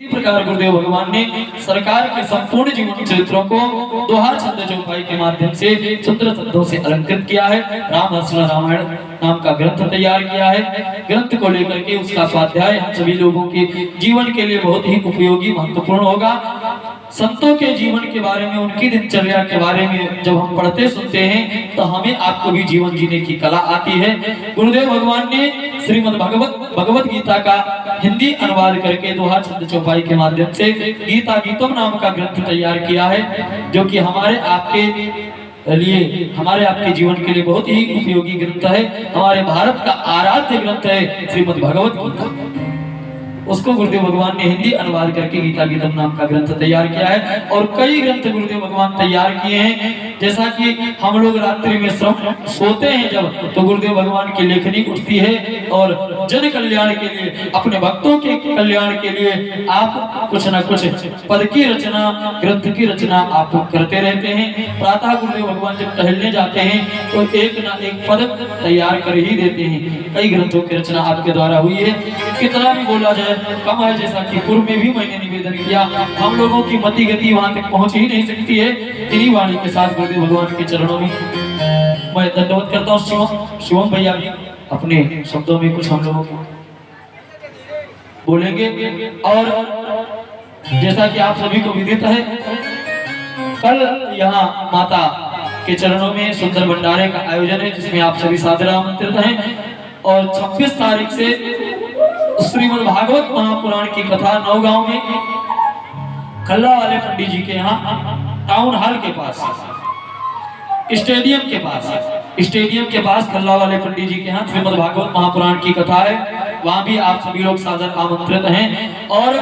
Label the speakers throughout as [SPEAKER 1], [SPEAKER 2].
[SPEAKER 1] इसी प्रकार गुरुदेव भगवान ने सरकार के संपूर्ण जीवन चरित्रों को दोहा छंद चौपाई के माध्यम से सुंदर शब्दों से अलंकृत किया है। राम हर्षण रामायण नाम का ग्रंथ तैयार किया है। ग्रंथ को लेकर के उसका स्वाध्याय हम सभी लोगों के जीवन के लिए बहुत ही उपयोगी महत्वपूर्ण होगा। संतों के जीवन के बारे में, उनकी दिनचर्या के बारे में जब हम पढ़ते सुनते हैं तो हमें आपको भी जीवन जीने की कला आती है। गुरुदेव भगवान ने श्रीमद् भगवत गीता का हिंदी अनुवाद करके दोहा छंद चौपाई के माध्यम से गीता गीतम नाम का ग्रंथ तैयार किया है, जो कि हमारे आपके जीवन के लिए बहुत ही उपयोगी ग्रंथ है। हमारे भारत का आराध्य ग्रंथ है श्रीमद् भगवत गीता। उसको गुरुदेव भगवान ने हिंदी अनुवाद करके गीता गीतम नाम का ग्रंथ तैयार किया है। और कई ग्रंथ गुरुदेव भगवान तैयार किए हैं। जैसा कि हम लोग रात्रि में सोते हैं जब, तो गुरुदेव भगवान की लेखनी उठती है और जन कल्याण के लिए, अपने भक्तों के कल्याण के लिए आप कुछ न कुछ पद की रचना, ग्रंथ की रचना आप करते रहते हैं। प्रातः गुरुदेव भगवान जब टहलने जाते हैं तो एक न एक पद तैयार कर ही देते हैं। कई ग्रंथों की रचना आपके द्वारा हुई है। कितना भी बोला जाए कम है। जैसा कि पूर्व में भी मैंने निवेदन किया, हम लोगों की मति गति वहां तक पहुंच ही नहीं सकती है। इन्हीं वाणी के साथ गुरुदेव भगवान के चरणों में मैं धन्यवाद करता हूँ। शिवम भैया भी अपने शब्दों में कुछ हम लोगों को बोलेंगे। और जैसा कि आप सभी को विदित है, कल यहाँ माता के चरणों में सुंदर भंडारे का आयोजन है, जिसमें आप सभी सादर आमंत्रित हैं। और 26 तारीख से श्रीमद् भागवत महापुराण की कथा नौगांव में खल्ला वाले पंडित जी के यहाँ टाउन हॉल के पास, स्टेडियम के पास खल्ला वाले पंडित जी के यहाँ श्रीमद् भागवत महापुराण की कथा है। वहां भी आप सभी लोग सादर आमंत्रित हैं। और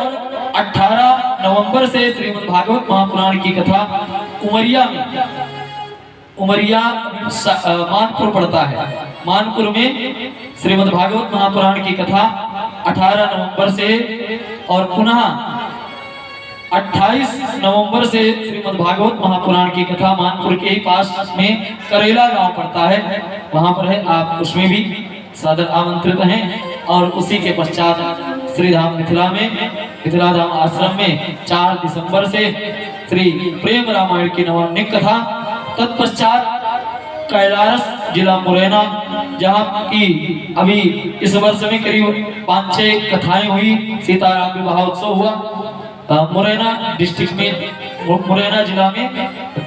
[SPEAKER 1] 18 नवंबर से श्रीमद् भागवत महापुराण की कथा उमरिया मानपुर पड़ता है। मानपुर में श्रीमद् भागवत महापुराण की कथा 18 नवंबर से और पुनः 28 नवंबर से श्रीमद् भागवत महापुराण की कथा मानपुर के ही पास में करेला गांव पड़ता है, वहां पर है। आप उसमें भी सादर आमंत्रित हैं। और उसी के पश्चात श्रीधाम मिथिला धाम आश्रम में 4 दिसंबर से श्री प्रेम रामायण की नवान्निक कथा, तत्पश्चात कैलाश जिला मुरैना, जहाँ की अभी इस वर्ष में करीब 5-6 कथाएं हुई। सीताराम विवाह उत्सव हुआ मुरैना डिस्ट्रिक्ट में, मुरैना जिला में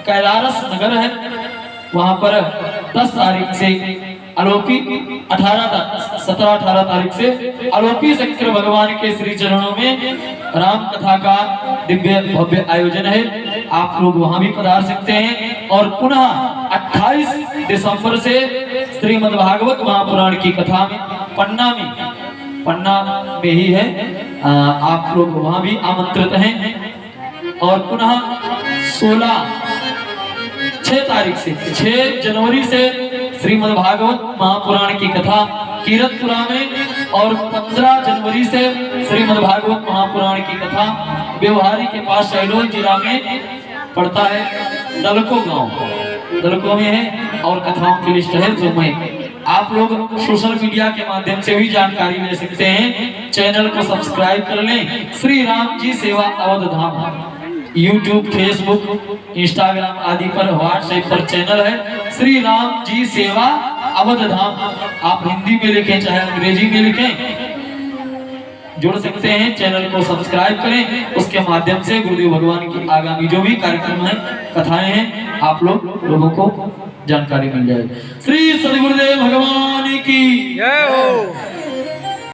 [SPEAKER 1] कैलाश नगर है। वहां पर 10 तारीख से आलोपी 17-18 तारीख से आलोपी शंकर भगवान के श्री चरणों में राम कथा का दिव्य भव्य आयोजन है। आप लोग वहां भी पधार सकते हैं। और पुनः 28 दिसंबर से श्रीमद् भागवत महापुराण की कथा में पन्ना में ही है, आप लोग वहां भी आमंत्रित हैं। और पुनः 6 जनवरी से श्रीमद् भागवत महापुराण की कथा कीरतपुरा में, और 15 जनवरी से श्रीमद् भागवत महापुराण की कथा व्यवहारी के पास शहडोल जिला में पड़ता है, दलको में है। और कथाओं की लिस्ट है जो मैं आप लोग सोशल मीडिया के माध्यम से भी जानकारी ले सकते हैं। चैनल को सब्सक्राइब कर लें। श्री राम जी सेवा अवध धाम यूट्यूब, फेसबुक, इंस्टाग्राम आदि पर, व्हाट्सएप पर चैनल है श्री राम जी सेवा अवध धाम। आप हिंदी में लिखें चाहे अंग्रेजी में लिखें, जुड़ सकते हैं। चैनल को सब्सक्राइब करें, उसके माध्यम से गुरुदेव भगवान की आगामी जो भी कार्यक्रम है, कथाएं हैं, आप लोगों को जानकारी मिल जाएगी। श्री सद्गुरुदेव भगवान की जय हो।